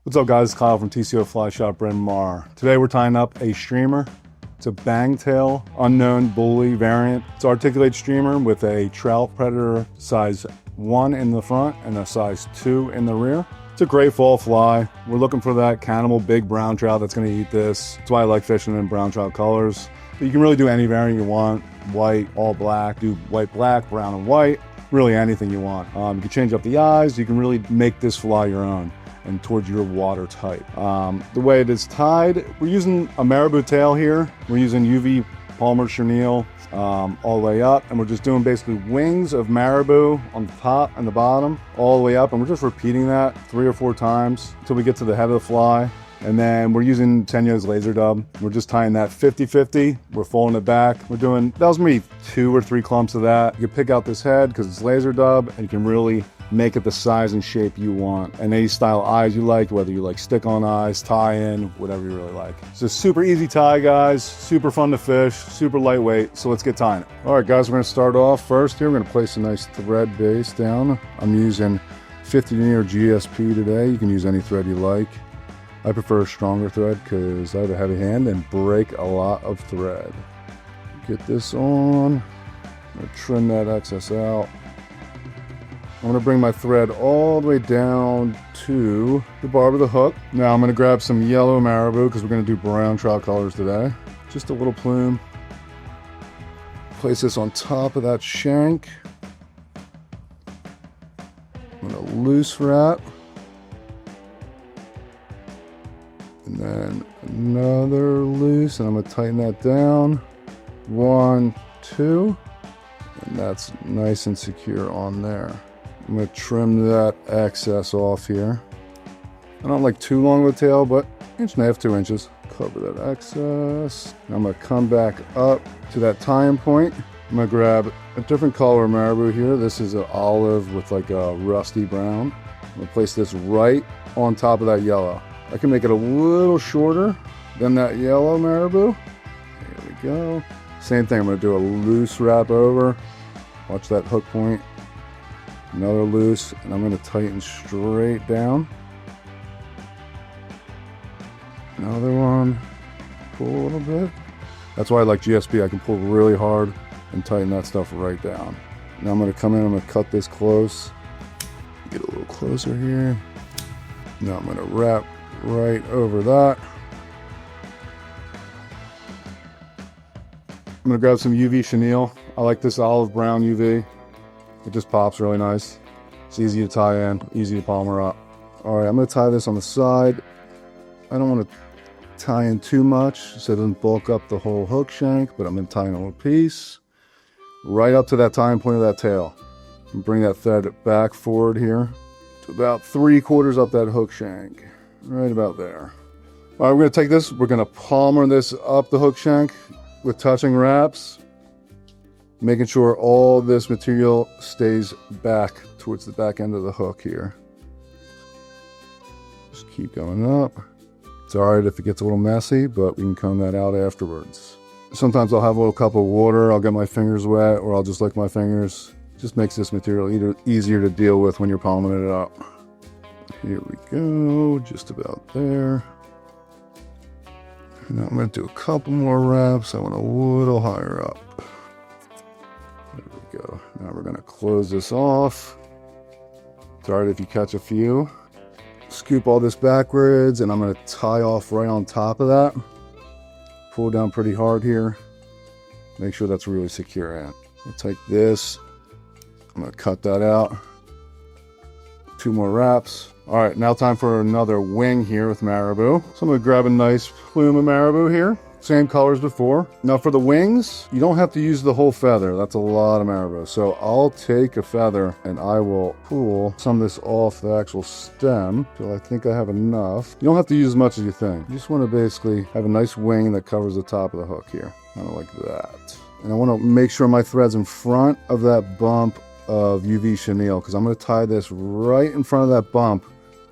What's up guys, it's Kyle from TCO Fly Shop, Bryn Mawr. Today we're tying up a streamer. It's a Bangtail Unknown Bully Variant. It's an articulated streamer with a Trout Predator size 1 in the front and a size 2 in the rear. It's a great fall fly. We're looking for that cannibal big brown trout that's gonna eat this. That's why I like fishing in brown trout colors. But you can really do any variant you want. White, all black, do white, black, brown and white. Really anything you want. You can change up the eyes. You can really make this fly your own and towards your water type. The way it is tied, we're using a marabou tail here. We're using UV Polar Chenille all the way up, and we're just doing basically wings of marabou on the top and the bottom all the way up, and we're just repeating that 3 or 4 times until we get to the head of the fly. And then we're using Tenyo's laser dub. We're just tying that 50-50. We're folding it back. We're doing, that was maybe 2 or 3 clumps of that. You can pick out this head because it's laser dub, and you can really make it the size and shape you want. And any style eyes you like, whether you like stick-on eyes, tie-in, whatever you really like. It's a super easy tie, guys. Super fun to fish, super lightweight. So let's get tying it. All right, guys, we're gonna start off first here. We're gonna place a nice thread base down. I'm using 50 denier GSP today. You can use any thread you like. I prefer a stronger thread because I have a heavy hand and break a lot of thread. Get this on. I'm gonna trim that excess out. I'm gonna bring my thread all the way down to the barb of the hook. Now I'm gonna grab some yellow marabou because we're gonna do brown trout colors today. Just a little plume. Place this on top of that shank. I'm gonna loose wrap. And then another loose, and I'm gonna tighten that down. 1, 2, and that's nice and secure on there. I'm gonna trim that excess off here. I don't like too long of a tail, but 1.5 to 2 inches. Cover that excess. Now I'm gonna come back up to that tying point. I'm gonna grab a different color marabou here. This is an olive with like a rusty brown. I'm gonna place this right on top of that yellow. I can make it a little shorter than that yellow marabou. There we go. Same thing, I'm gonna do a loose wrap over. Watch that hook point. Another loose, and I'm gonna tighten straight down. Another one, pull a little bit. That's why I like GSP, I can pull really hard and tighten that stuff right down. Now I'm gonna come in, I'm gonna cut this close. Get a little closer here. Now I'm gonna wrap right over that. I'm gonna grab some UV chenille. I like this olive brown UV. It just pops really nice. It's easy to tie in, easy to polymer up. All right, I'm gonna tie this on the side. I don't want to tie in too much so it doesn't bulk up the whole hook shank, but I'm gonna tie in a little piece right up to that tying point of that tail. And bring that thread back forward here to about 3/4 up that hook shank. Right about there. All right, we're gonna take this, we're gonna palmer this up the hook shank with touching wraps, making sure all this material stays back towards the back end of the hook here. Just keep going up. It's all right if it gets a little messy, but we can comb that out afterwards. Sometimes I'll have a little cup of water, I'll get my fingers wet, or I'll just lick my fingers. Just makes this material easier to deal with when you're palming it up. Here we go, just about there. Now I'm going to do a couple more wraps. I went a little higher up. There we go. Now we're going to close this off. Sorry if you catch a few. Scoop all this backwards, and I'm going to tie off right on top of that. Pull down pretty hard here. Make sure that's really secure in. I'll take this. I'm going to cut that out. 2 more wraps. All right, now time for another wing here with marabou. So I'm gonna grab a nice plume of marabou here. Same colors before. Now for the wings, you don't have to use the whole feather. That's a lot of marabou. So I'll take a feather and I will pull some of this off the actual stem till I think I have enough. You don't have to use as much as you think. You just wanna basically have a nice wing that covers the top of the hook here. Kind of like that. And I wanna make sure my thread's in front of that bump of UV chenille because I'm gonna tie this right in front of that bump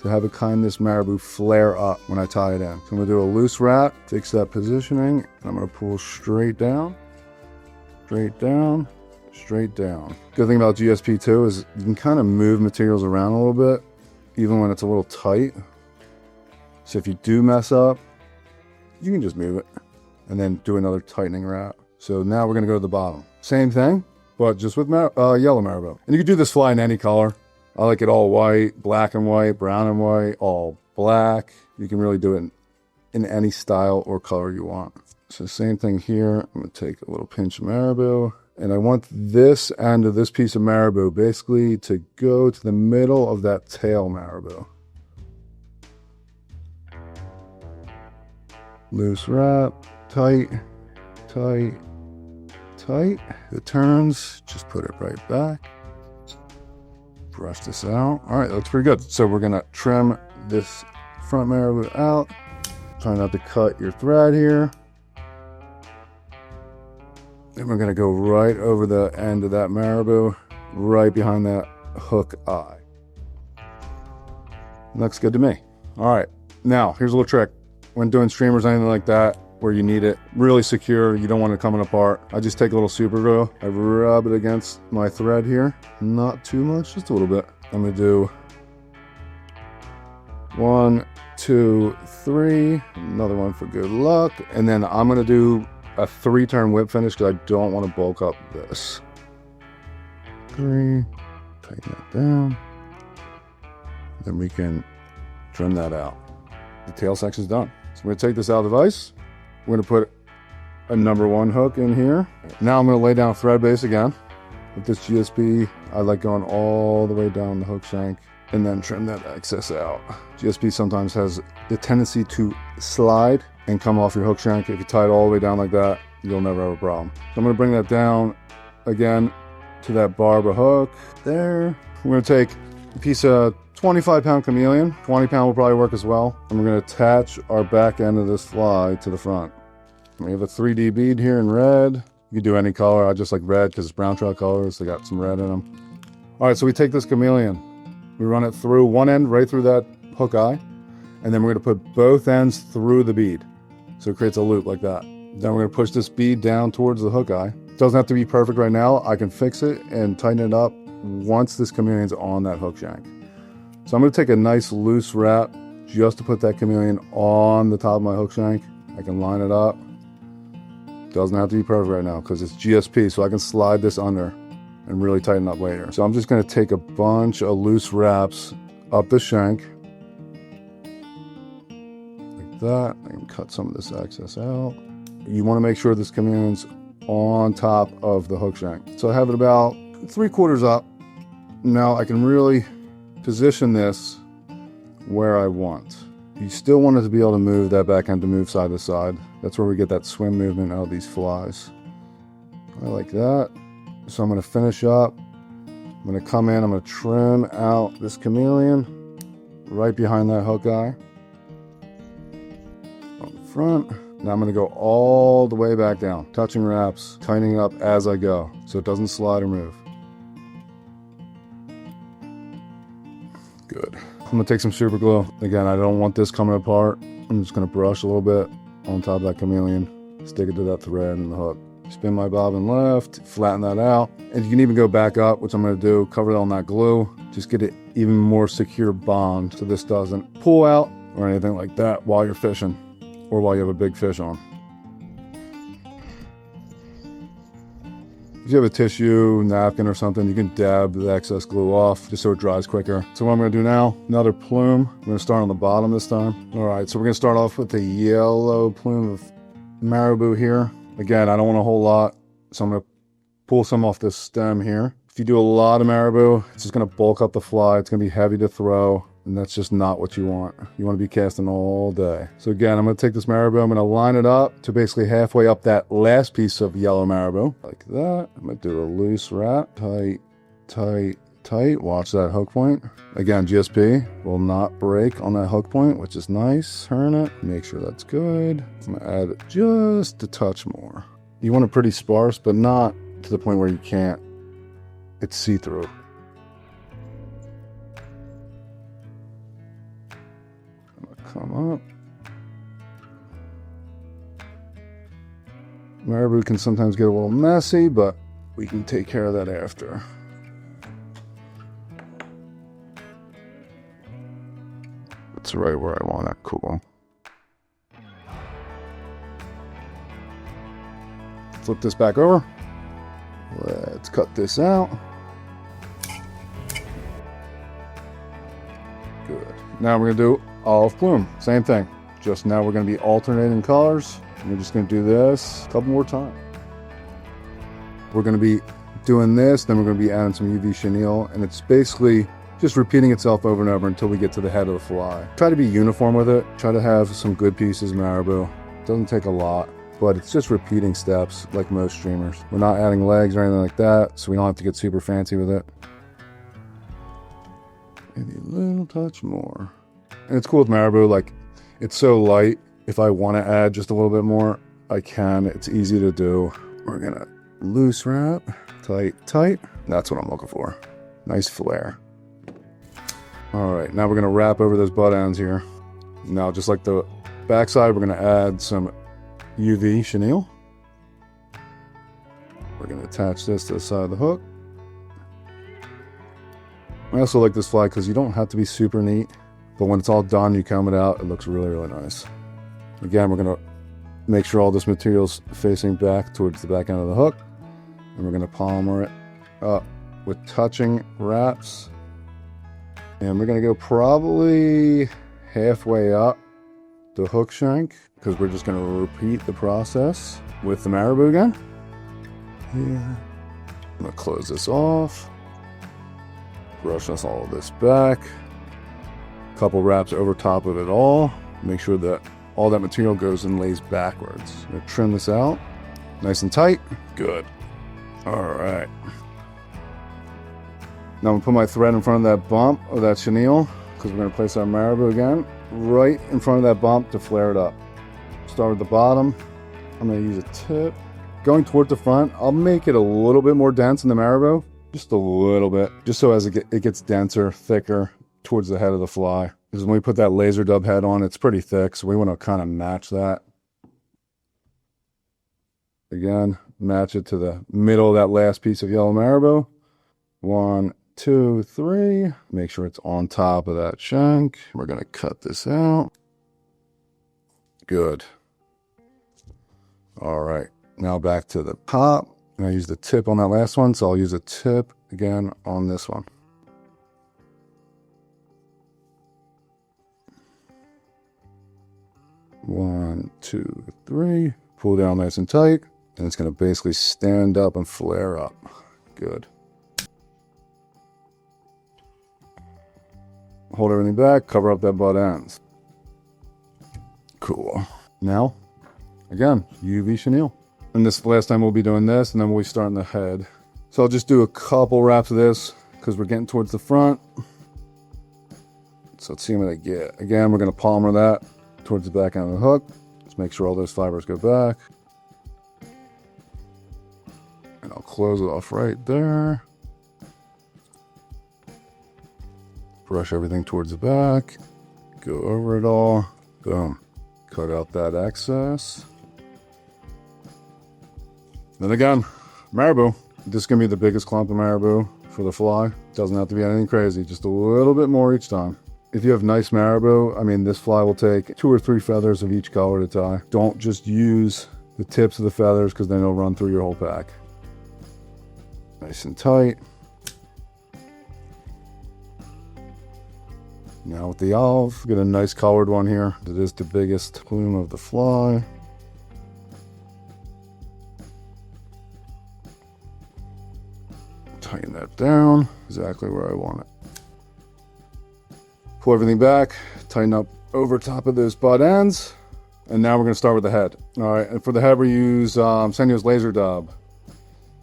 to have it kind of this marabou flare up when I tie it in. So I'm gonna do a loose wrap, fix that positioning, and I'm gonna pull straight down, straight down, straight down. Good thing about GSP too is you can kind of move materials around a little bit, even when it's a little tight. So if you do mess up, you can just move it and then do another tightening wrap. So now we're gonna go to the bottom. Same thing, but just with yellow marabou. And you can do this fly in any color. I like it all white, black and white, brown and white, all black. You can really do it in any style or color you want. So same thing here. I'm gonna take a little pinch of marabou, and I want this end of this piece of marabou basically to go to the middle of that tail marabou. Loose wrap, tight, tight, tight. It turns, just put it right back. Brush this out. All right, that looks pretty good. So we're gonna trim this front marabou out. Try not to cut your thread here. And we're gonna go right over the end of that marabou, right behind that hook eye. Looks good to me. All right, now here's a little trick. When doing streamers, anything like that, where you need it really secure, you don't want it coming apart, I just take a little super glue, I rub it against my thread here. Not too much, just a little bit. I'm gonna do 1, 2, 3, another one for good luck. And then I'm gonna do a 3-turn whip finish because I don't want to bulk up this. 3, tighten that down. Then we can trim that out. The tail section's done. So we're gonna take this out of the vise. We're gonna put a number 1 hook in here. Now I'm gonna lay down thread base again. With this GSP, I like going all the way down the hook shank and then trim that excess out. GSP sometimes has the tendency to slide and come off your hook shank. If you tie it all the way down like that, you'll never have a problem. So I'm gonna bring that down again to that barb of hook there. We're gonna take a piece of 25-pound chameleon. 20-pound will probably work as well. And we're gonna attach our back end of this fly to the front. We have a 3D bead here in red. You can do any color. I just like red because it's brown trout colors. They got some red in them. All right, so we take this chameleon. We run it through one end, right through that hook eye. And then we're gonna put both ends through the bead. So it creates a loop like that. Then we're gonna push this bead down towards the hook eye. It doesn't have to be perfect right now. I can fix it and tighten it up once this chameleon's on that hook shank. So I'm gonna take a nice loose wrap just to put that chameleon on the top of my hook shank. I can line it up. Doesn't have to be perfect right now because it's GSP, so I can slide this under and really tighten up later. So I'm just gonna take a bunch of loose wraps up the shank. That. I can cut some of this excess out. You want to make sure this chameleon's on top of the hook shank. So I have it about 3/4 up. Now I can really position this where I want. You still want it to be able to move that back end to move side to side. That's where we get that swim movement out of these flies. I like that. So I'm going to finish up. I'm going to come in, I'm going to trim out this chameleon right behind that hook eye. Front. Now I'm going to go all the way back down, touching wraps, tightening it up as I go so it doesn't slide or move. Good. I'm going to take some super glue. Again, I don't want this coming apart. I'm just going to brush a little bit on top of that chameleon, stick it to that thread and the hook. Spin my bobbin left, flatten that out. And you can even go back up, which I'm going to do, cover it on that glue, just get it even more secure bond so this doesn't pull out or anything like that while you're fishing. Or while you have a big fish on. If you have a tissue, napkin or something, you can dab the excess glue off just so it dries quicker. So what I'm gonna do now, another plume. I'm gonna start on the bottom this time. All right, so we're gonna start off with the yellow plume of marabou here. Again, I don't want a whole lot, so I'm gonna pull some off this stem here. If you do a lot of marabou, it's just gonna bulk up the fly. It's gonna be heavy to throw. And that's just not what you want. You want to be casting all day. So again, I'm going to take this marabou, I'm going to line it up to basically halfway up that last piece of yellow marabou. Like that. I'm going to do a loose wrap. Tight, tight, tight. Watch that hook point. Again, GSP will not break on that hook point, which is nice. Turn it. Make sure that's good. I'm going to add just a touch more. You want it pretty sparse, but not to the point where you can't. It's see-through. Come up. Marabou can sometimes get a little messy, but we can take care of that after. That's right where I want it. Cool. Flip this back over. Let's cut this out. Good. Now we're gonna do olive plume. Same thing. Just now we're gonna be alternating colors. And we're just gonna do this a couple more times. We're gonna be doing this, then we're gonna be adding some UV chenille, and it's basically just repeating itself over and over until we get to the head of the fly. Try to be uniform with it. Try to have some good pieces marabou. Doesn't take a lot, but it's just repeating steps like most streamers. We're not adding legs or anything like that, so we don't have to get super fancy with it. Maybe a little touch more. And it's cool with marabou, like it's so light. If I want to add just a little bit more, I can. It's easy to do. We're gonna loose wrap, tight, tight. That's what I'm looking for. Nice flare. All right, now we're gonna wrap over those butt ends here. Now, just like the backside, we're gonna add some UV chenille. We're gonna attach this to the side of the hook. I also like this fly because you don't have to be super neat, but when it's all done, you comb it out, it looks really, really nice. Again, we're gonna make sure all this material's facing back towards the back end of the hook, and we're gonna polymer it up with touching wraps. And we're gonna go probably halfway up the hook shank, because we're just gonna repeat the process with the marabou again. Here, I'm gonna close this off. Brush all of this back. Couple wraps over top of it all. Make sure that all that material goes and lays backwards. I'm gonna trim this out. Nice and tight. Good. All right. Now I'm gonna put my thread in front of that bump of that chenille, because we're gonna place our marabou again, right in front of that bump to flare it up. Start at the bottom. I'm gonna use a tip. Going toward the front, I'll make it a little bit more dense in the marabou. Just a little bit, just so as it gets denser, thicker towards the head of the fly. Because when we put that laser dub head on, it's pretty thick, so we want to kind of match that. Again, match it to the middle of that last piece of yellow marabou. 1, 2, 3. Make sure it's on top of that shank. We're going to cut this out. Good. All right, now back to the top. And I used the tip on that last one, so I'll use a tip again on this one. One, 2, 3. Pull down nice and tight, and it's going to basically stand up and flare up. Good. Hold everything back, cover up that butt ends. Cool. Now, again, UV chenille. And this last time we'll be doing this, and then we'll be starting the head. So I'll just do a couple wraps of this, because we're getting towards the front. So let's see what I get. Again, we're going to polymer that towards the back end of the hook. Just make sure all those fibers go back. And I'll close it off right there. Brush everything towards the back. Go over it all. Boom. Cut out that excess. Then again, marabou. This is going to be the biggest clump of marabou for the fly. Doesn't have to be anything crazy, just a little bit more each time. If you have nice marabou, I mean, this fly will take 2 or 3 feathers of each color to tie. Don't just use the tips of the feathers, because then it'll run through your whole pack. Nice and tight. Now with the olive, get a nice colored one here. It is the biggest plume of the fly. Tighten that down, exactly where I want it. Pull everything back, tighten up over top of those butt ends, and now we're going to start with the head. All right, and for the head we use Senyo's laser dub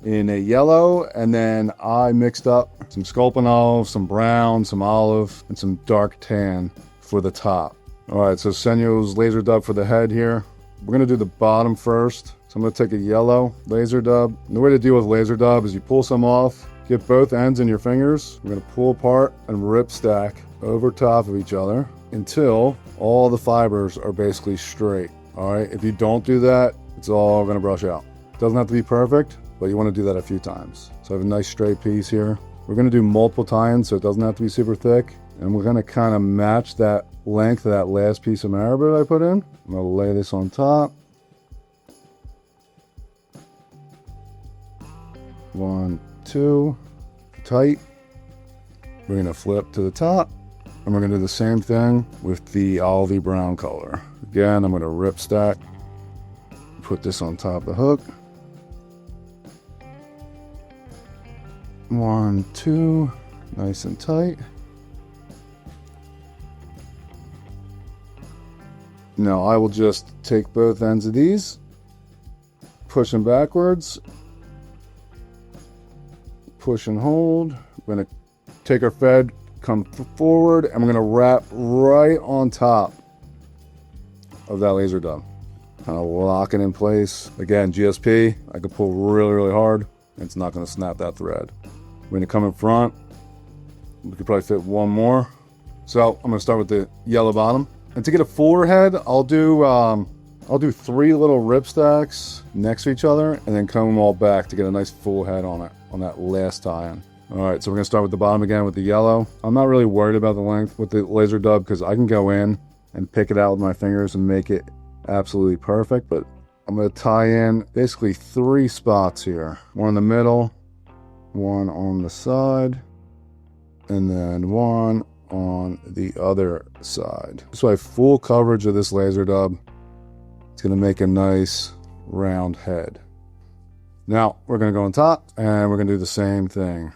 in a yellow, and then I mixed up some sculpin olive, some brown, some olive, and some dark tan for the top. All right, so Senyo's laser dub for the head here. We're going to do the bottom first. So I'm going to take a yellow laser dub. And the way to deal with laser dub is you pull some off, get both ends in your fingers. We're going to pull apart and rip stack over top of each other until all the fibers are basically straight. All right, if you don't do that, it's all going to brush out. It doesn't have to be perfect, but you want to do that a few times. So I have a nice straight piece here. We're going to do multiple tie-ins, so it doesn't have to be super thick. And we're gonna kind of match that length of that last piece of marabou I put in. I'm gonna lay this on top. 1, 2, tight. We're gonna flip to the top, and we're gonna do the same thing with the olivey brown color. Again, I'm gonna rip stack, put this on top of the hook. 1, 2, nice and tight. Now I will just take both ends of these, push them backwards, push and hold. We're gonna take our thread, come forward, and we're gonna wrap right on top of that laser dub. Kind of lock it in place. Again, GSP, I can pull really, really hard, and it's not gonna snap that thread. We're gonna come in front. We could probably fit one more. So I'm gonna start with the yellow bottom. And to get a fuller head, I'll do 3 little rip stacks next to each other, and then come them all back to get a nice full head on it, on that last tie-in. All right, so we're gonna start with the bottom again with the yellow. I'm not really worried about the length with the laser dub because I can go in and pick it out with my fingers and make it absolutely perfect, but I'm gonna tie in basically 3 spots here. One in the middle, one on the side, and then one on the other side. So I have full coverage of this laser dub. It's gonna make a nice round head. Now we're gonna go on top and we're gonna do the same thing.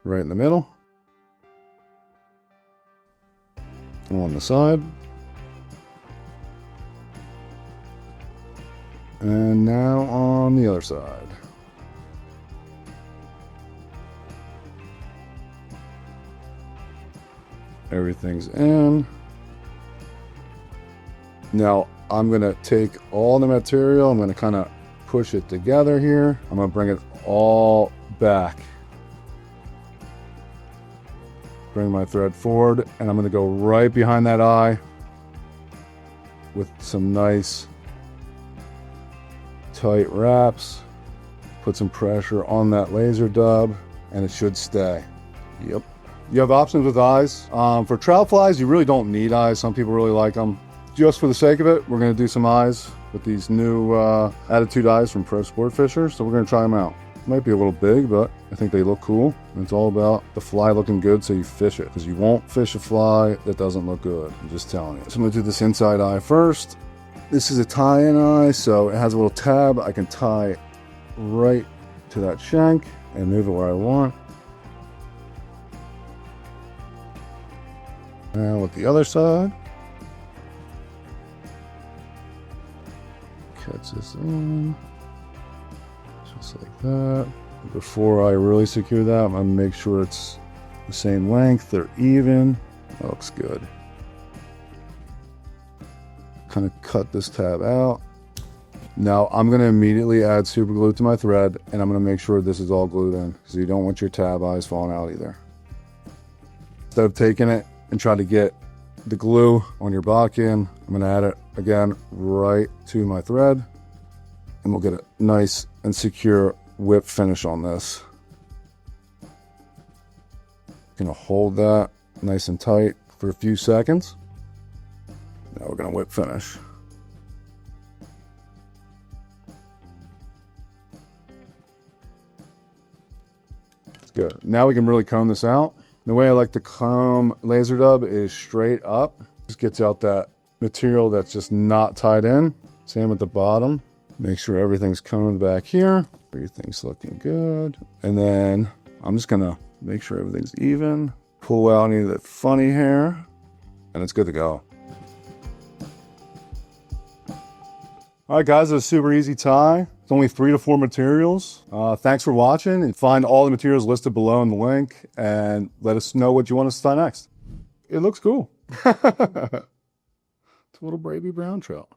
Right in the middle. On the side. And now on the other side. Everything's in. Now I'm gonna take all the material, I'm gonna kind of push it together here. I'm gonna bring it all back. Bring my thread forward, and I'm gonna go right behind that eye with some nice tight wraps. Put some pressure on that laser dub, and it should stay. Yep. You have options with eyes. For trout flies, you really don't need eyes. Some people really like them. Just for the sake of it, we're gonna do some eyes with these new Attitude eyes from Pro Sport Fisher. So we're gonna try them out. Might be a little big, but I think they look cool. And it's all about the fly looking good so you fish it. Because you won't fish a fly that doesn't look good. I'm just telling you. So I'm gonna do this inside eye first. This is a tie-in eye, so it has a little tab. I can tie right to that shank and move it where I want. And with the other side, catch this in, just like that. Before I really secure that, I'm gonna make sure it's the same length, they're even. That looks good. Kind of cut this tab out. Now I'm gonna immediately add super glue to my thread, and I'm gonna make sure this is all glued in, because you don't want your tab eyes falling out either. Instead of taking it and try to get the glue on your bodkin, I'm gonna add it again right to my thread, and we'll get a nice and secure whip finish on this. Gonna hold that nice and tight for a few seconds. Now we're gonna whip finish. It's good. Now we can really comb this out. The way I like to comb laser dub is straight up. Just gets out that material that's just not tied in. Same with the bottom. Make sure everything's combed back here. Everything's looking good. And then I'm just gonna make sure everything's even. Pull out any of that funny hair, and it's good to go. All right, guys, it's a super easy tie. It's only 3 to 4 materials. Thanks for watching, and find all the materials listed below in the link, and let us know what you want us to tie next. It looks cool. It's a little baby brown trout.